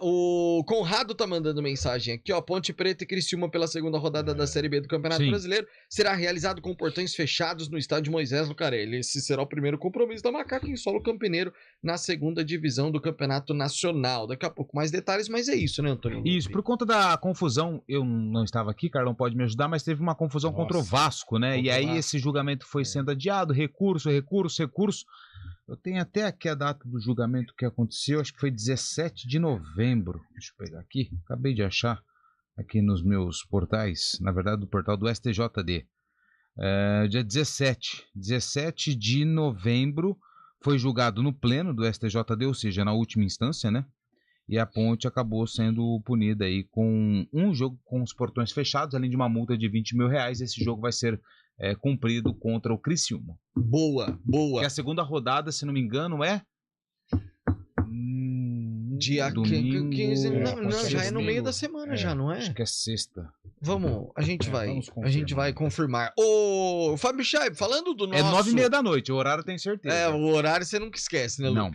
O Conrado tá mandando mensagem aqui, ó. Ponte Preta e Criciúma pela segunda rodada da Série B do Campeonato Brasileiro será realizado com portões fechados no estádio Moisés Lucarelli. Esse será o primeiro compromisso da Macaca em solo campineiro na segunda divisão do Campeonato Nacional. Daqui a pouco mais detalhes, mas é isso, né, Antônio? Isso, por conta da confusão, eu não estava aqui, Carlão pode me ajudar, mas teve uma confusão contra o Vasco, né? E aí esse julgamento foi sendo adiado, recurso. Eu tenho até aqui a data do julgamento que aconteceu, acho que foi 17 de novembro. Deixa eu pegar aqui, acabei de achar aqui nos meus portais, na verdade do portal do STJD. Dia 17 de novembro foi julgado no pleno do STJD, ou seja, na última instância, né? E a Ponte acabou sendo punida aí com um jogo com os portões fechados, além de uma multa de R$20 mil. Esse jogo vai ser cumprido contra o Criciúma. Boa. Que a segunda rodada, se não me engano, é... Dia domingo, 15... Não, já é no meio da semana, já, não é? Acho que é sexta. A gente vai confirmar. Ô, Fábio Chaib, falando do nosso... É 9h30 da noite, o horário tem certeza. O horário você nunca esquece, né, Lupe? Não.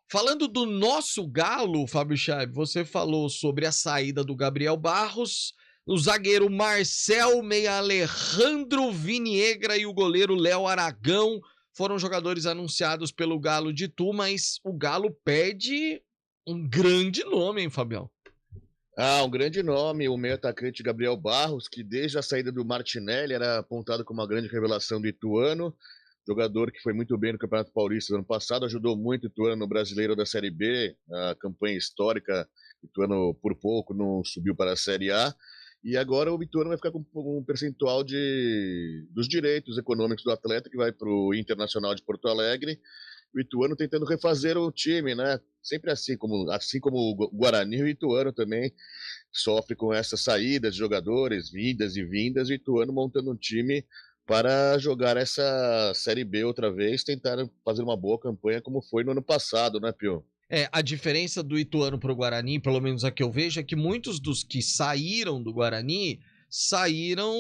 Falando do nosso Galo, Fábio Chaib, você falou sobre a saída do Gabriel Barros, o zagueiro Marcel, meia Alejandro Viniegra e o goleiro Léo Aragão foram jogadores anunciados pelo Galo de Itu, mas o Galo perde um grande nome, hein, Fabião? Um grande nome, o meio atacante Gabriel Barros, que desde a saída do Martinelli era apontado como uma grande revelação do Ituano, jogador que foi muito bem no Campeonato Paulista do ano passado, ajudou muito o Ituano no Brasileiro da Série B, a campanha histórica, o Ituano por pouco não subiu para a Série A, e agora o Ituano vai ficar com um percentual dos direitos econômicos do atleta, que vai para o Internacional de Porto Alegre, o Ituano tentando refazer o time, né? Sempre assim como o Guarani, o Ituano também sofre com essas saídas de jogadores, vindas e vindas, o Ituano montando um time para jogar essa Série B outra vez, tentar fazer uma boa campanha como foi no ano passado, né, Pio? A diferença do Ituano para o Guarani, pelo menos a que eu vejo, é que muitos dos que saíram do Guarani saíram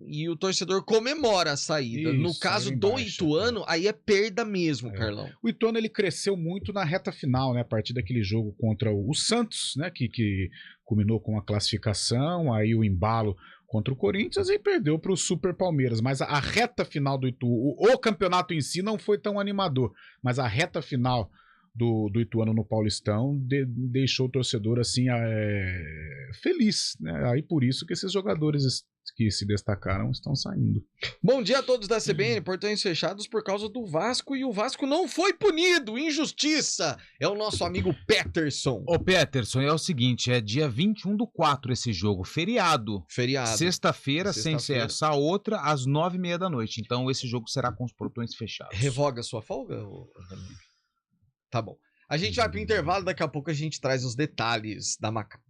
e o torcedor comemora a saída. Isso, no caso do Ituano, aí é perda mesmo, Carlão. O Ituano, ele cresceu muito na reta final, né? A partir daquele jogo contra o Santos, né? Que culminou com a classificação, aí o embalo contra o Corinthians e perdeu para o Super Palmeiras. Mas a reta final do Itu, o campeonato em si não foi tão animador, mas a reta final do Ituano no Paulistão deixou o torcedor assim feliz, né? Aí por isso que esses jogadores que se destacaram estão saindo. Bom dia a todos da CBN, portões fechados por causa do Vasco, e o Vasco não foi punido, injustiça, é o nosso amigo Peterson. Ô Peterson, é o seguinte, é dia 21/4 esse jogo, feriado. Sexta-feira, sem ser essa outra, às 9h30 da noite, então esse jogo será com os portões fechados. Revoga sua folga? Tá bom. A gente vai pro intervalo, daqui a pouco a gente traz os detalhes da Macaca.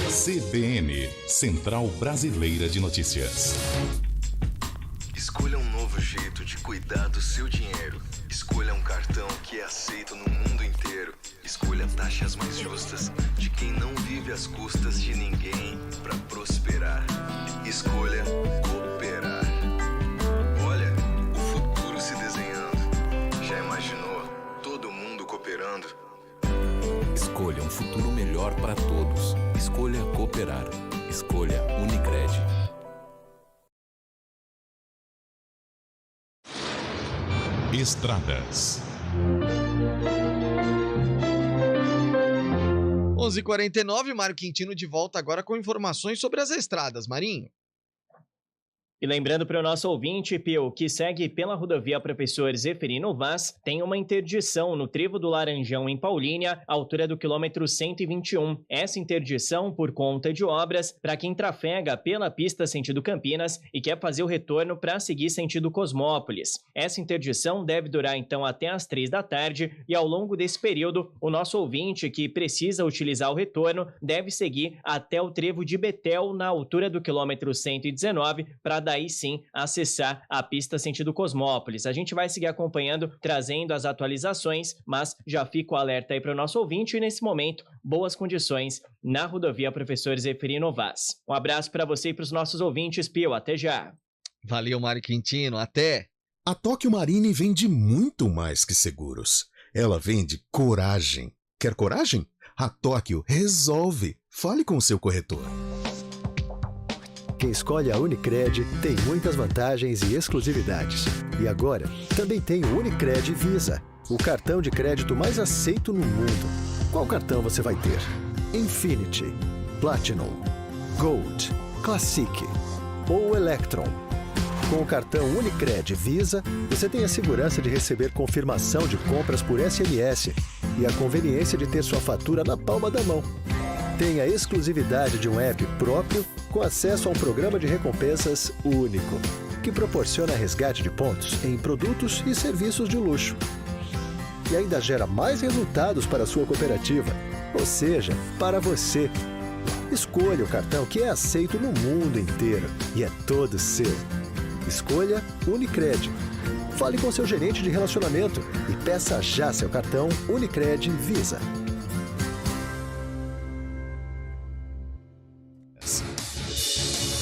CBN, Central Brasileira de Notícias. Escolha um novo jeito de cuidar do seu dinheiro. Escolha um cartão que é aceito no mundo inteiro. Escolha taxas mais justas de quem não vive às custas de ninguém para prosperar. Escolha cooperar. Olha, o futuro se desenhando. Já imaginou todo mundo cooperando? Escolha um futuro melhor para todos. Escolha cooperar. Escolha Unicred. Estradas. 11h49, Mário Quintino de volta agora com informações sobre as estradas. Marinho. E lembrando para o nosso ouvinte, Pio, que segue pela rodovia Professor Zeferino Vaz, tem uma interdição no Trevo do Laranjão, em Paulínia, altura do quilômetro 121. Essa interdição por conta de obras para quem trafega pela pista sentido Campinas e quer fazer o retorno para seguir sentido Cosmópolis. Essa interdição deve durar então até às 3 da tarde e ao longo desse período, o nosso ouvinte que precisa utilizar o retorno deve seguir até o Trevo de Betel, na altura do quilômetro 119, para daí sim acessar a pista sentido Cosmópolis. A gente vai seguir acompanhando, trazendo as atualizações, mas já fica o alerta aí para o nosso ouvinte e nesse momento, boas condições na rodovia Professor Zeferino Vaz. Um abraço para você e para os nossos ouvintes, Pio. Até já. Valeu, Mário Quintino. Até. A Tóquio Marine vende muito mais que seguros. Ela vende coragem. Quer coragem? A Tóquio resolve. Fale com o seu corretor. Quem escolhe a Unicred tem muitas vantagens e exclusividades. E agora, também tem o Unicred Visa, o cartão de crédito mais aceito no mundo. Qual cartão você vai ter? Infinity, Platinum, Gold, Classic ou Electron? Com o cartão Unicred Visa, você tem a segurança de receber confirmação de compras por SMS e a conveniência de ter sua fatura na palma da mão. Tem a exclusividade de um app próprio com acesso a um programa de recompensas único, que proporciona resgate de pontos em produtos e serviços de luxo. E ainda gera mais resultados para a sua cooperativa, ou seja, para você. Escolha o cartão que é aceito no mundo inteiro e é todo seu. Escolha Unicred. Fale com seu gerente de relacionamento e peça já seu cartão Unicred Visa.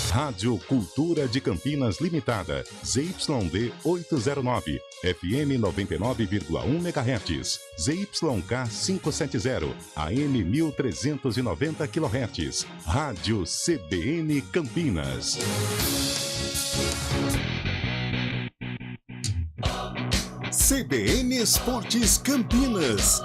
Rádio Cultura de Campinas Limitada, ZYD 809, FM 99,1 MHz, ZYK 570, AM 1390 kHz, Rádio CBN Campinas. CBN Esportes Campinas.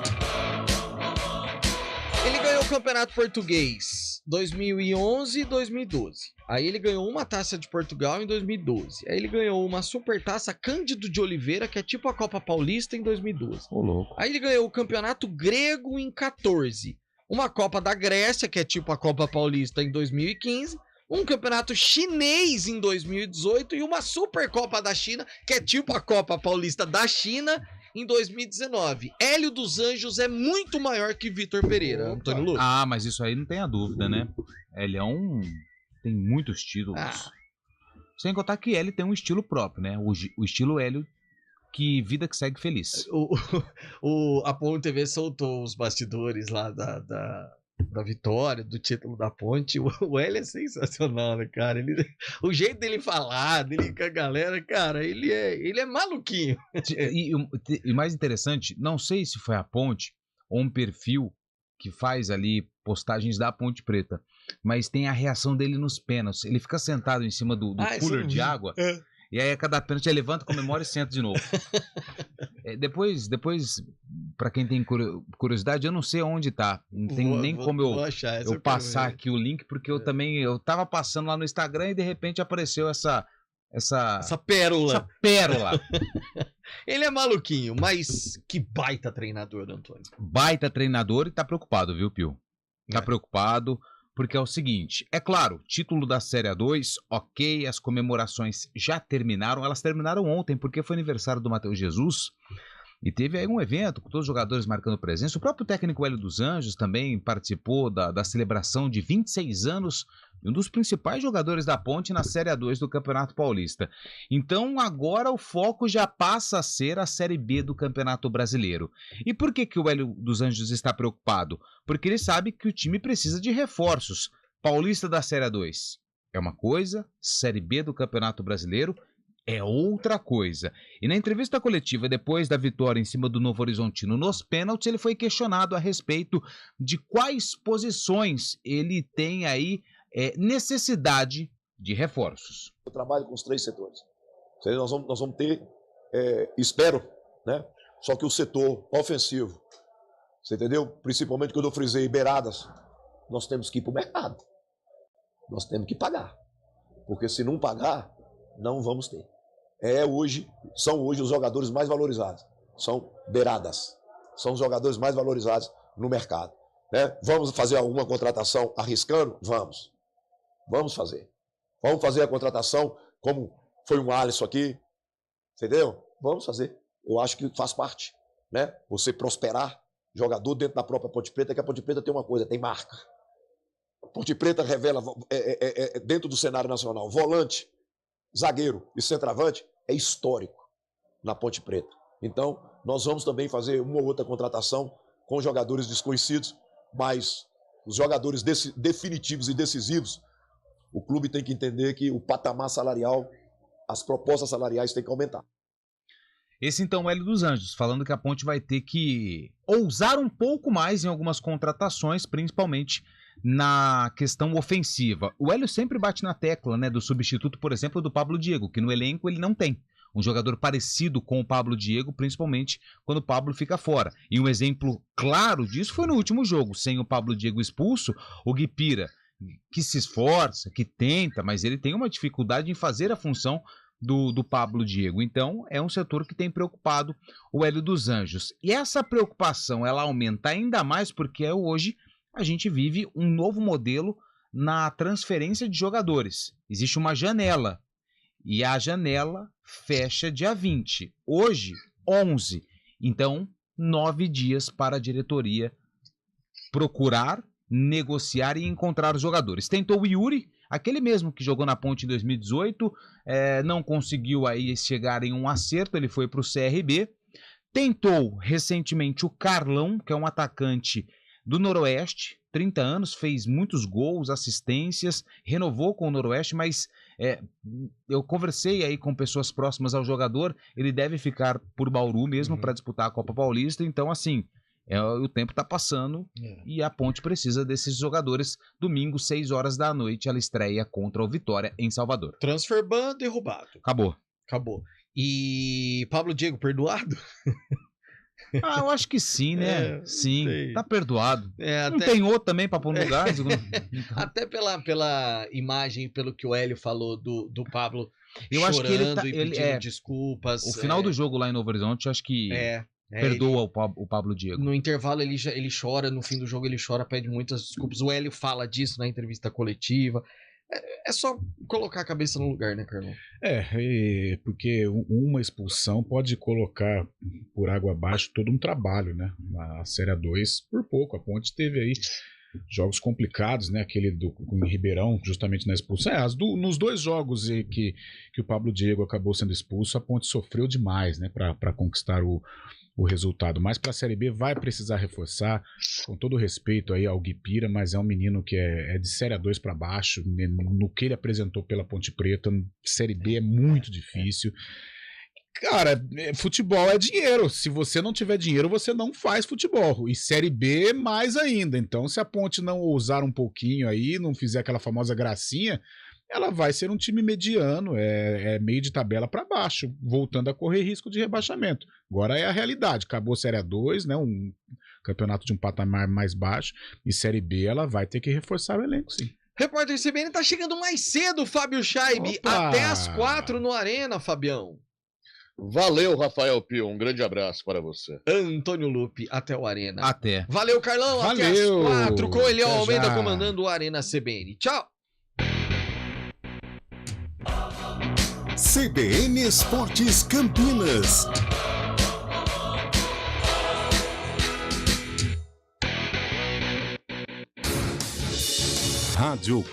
Ele ganhou o Campeonato Português 2011 e 2012. Aí ele ganhou uma Taça de Portugal em 2012. Aí ele ganhou uma Supertaça Cândido de Oliveira, que é tipo a Copa Paulista, em 2012. Ô, louco. Aí ele ganhou o Campeonato Grego em 14. Uma Copa da Grécia, que é tipo a Copa Paulista, em 2015. Um Campeonato Chinês em 2018 e uma Supercopa da China, que é tipo a Copa Paulista da China, em 2019. Hélio dos Anjos é muito maior que Vitor Pereira, Antônio Lúcio. Ah, mas isso aí não tem a dúvida, né? Ele tem muitos títulos. Sem contar que Hélio tem um estilo próprio, né? O estilo Hélio, que vida que segue feliz. A Ponte TV soltou os bastidores lá da vitória, do título da Ponte. O Hélio é sensacional, né, cara? O jeito dele falar, dele com a galera, cara, ele é maluquinho. E mais interessante, não sei se foi a Ponte ou um perfil que faz ali postagens da Ponte Preta, mas tem a reação dele nos pênaltis. Ele fica sentado em cima do cooler de água. E aí a cada pênalti ele levanta, comemora e senta de novo. Depois, pra quem tem curiosidade, eu não sei onde tá. Não tem nem como eu passar aqui o link, porque eu tava passando lá no Instagram e de repente apareceu essa pérola. Ele é maluquinho, mas que baita treinador, Antônio. Baita treinador e tá preocupado, viu, Pio? Tá preocupado. Porque é o seguinte, é claro, título da Série A2, ok, as comemorações já terminaram, elas terminaram ontem, porque foi aniversário do Matheus Jesus, e teve aí um evento com todos os jogadores marcando presença, o próprio técnico Hélio dos Anjos também participou da celebração de 26 anos de um dos principais jogadores da Ponte na Série A2 do Campeonato Paulista. Então agora o foco já passa a ser a Série B do Campeonato Brasileiro. E por que o Hélio dos Anjos está preocupado? Porque ele sabe que o time precisa de reforços. Paulista da Série A2 é uma coisa, Série B do Campeonato Brasileiro é outra coisa. E na entrevista coletiva, depois da vitória em cima do Novo Horizontino nos pênaltis, ele foi questionado a respeito de quais posições ele tem aí necessidade de reforços. Eu trabalho com os 3 setores. Nós vamos ter, espero, né? Só que o setor ofensivo, você entendeu? Principalmente quando eu frisei beiradas, nós temos que ir para o mercado. Nós temos que pagar. Porque se não pagar, não vamos ter. São hoje os jogadores mais valorizados. São beiradas. São os jogadores mais valorizados no mercado. Né? Vamos fazer alguma contratação arriscando? Vamos. Vamos fazer. Vamos fazer a contratação como foi um Alisson aqui. Entendeu? Vamos fazer. Eu acho que faz parte. Né? Você prosperar jogador dentro da própria Ponte Preta, que a Ponte Preta tem uma coisa, tem marca. A Ponte Preta revela dentro do cenário nacional volante, zagueiro e centroavante é histórico na Ponte Preta. Então, nós vamos também fazer uma ou outra contratação com jogadores desconhecidos, mas os jogadores definitivos e decisivos, o clube tem que entender que o patamar salarial, as propostas salariais têm que aumentar. Esse então é o Hélio dos Anjos, falando que a Ponte vai ter que ousar um pouco mais em algumas contratações, principalmente na questão ofensiva. O Hélio sempre bate na tecla, né, do substituto, por exemplo, do Pablo Diego, que no elenco ele não tem. Um jogador parecido com o Pablo Diego, principalmente quando o Pablo fica fora. E um exemplo claro disso foi no último jogo. Sem o Pablo Diego expulso, o Guipira, que se esforça, que tenta, mas ele tem uma dificuldade em fazer a função do Pablo Diego. Então, é um setor que tem preocupado o Hélio dos Anjos. E essa preocupação, ela aumenta ainda mais porque hoje a gente vive um novo modelo na transferência de jogadores. Existe uma janela. E a janela fecha dia 20. Hoje, 11. Então, 9 dias para a diretoria procurar, negociar e encontrar os jogadores. Tentou o Yuri, aquele mesmo que jogou na Ponte em 2018, não conseguiu aí chegar em um acerto, ele foi para o CRB. Tentou recentemente o Carlão, que é um atacante do Noroeste, 30 anos, fez muitos gols, assistências, renovou com o Noroeste, mas eu conversei aí com pessoas próximas ao jogador, ele deve ficar por Bauru mesmo para disputar a Copa Paulista, então assim, o tempo está passando e a Ponte precisa desses jogadores. Domingo, 6 horas da noite, ela estreia contra o Vitória em Salvador. Transfer ban derrubado. Acabou. E Pablo Diego perdoado? Eu acho que sim, né? Sim, tá perdoado. Não até... tem outro também pra pôr no lugar? Até pela imagem, pelo que o Hélio falou do Pablo eu chorando acho que ele pedindo desculpas. O final do jogo lá em Novo Horizonte, acho que perdoa o Pablo Diego. No intervalo ele chora, no fim do jogo ele chora, pede muitas desculpas. O Hélio fala disso na entrevista coletiva. É só colocar a cabeça no lugar, né, Carlão? Porque uma expulsão pode colocar por água abaixo todo um trabalho, né? A Série A2, por pouco. A Ponte teve aí jogos complicados, né? Aquele com o Ribeirão, justamente na expulsão. Nos 2 jogos que o Pablo Diego acabou sendo expulso, a Ponte sofreu demais, né? Para conquistar o resultado. Mas para a Série B vai precisar reforçar, com todo respeito aí ao Guipira, mas é um menino que é de Série A2 para baixo, no que ele apresentou pela Ponte Preta, Série B é muito difícil. Cara, futebol é dinheiro, se você não tiver dinheiro, você não faz futebol, e Série B mais ainda, então se a Ponte não ousar um pouquinho aí, não fizer aquela famosa gracinha, ela vai ser um time mediano, meio de tabela para baixo, voltando a correr risco de rebaixamento. Agora é a realidade, acabou Série A2, né, um campeonato de um patamar mais baixo, e Série B ela vai ter que reforçar o elenco, sim. Repórter CBN tá chegando mais cedo, Fábio Scheibe, até às 4 no Arena, Fabião. Valeu, Rafael Pio, um grande abraço para você. Antônio Lupe, até o Arena. Até. Valeu, Carlão, até às 4, Coelhão Almeida comandando o Arena CBN. Tchau. CBN Esportes Campinas. Rádio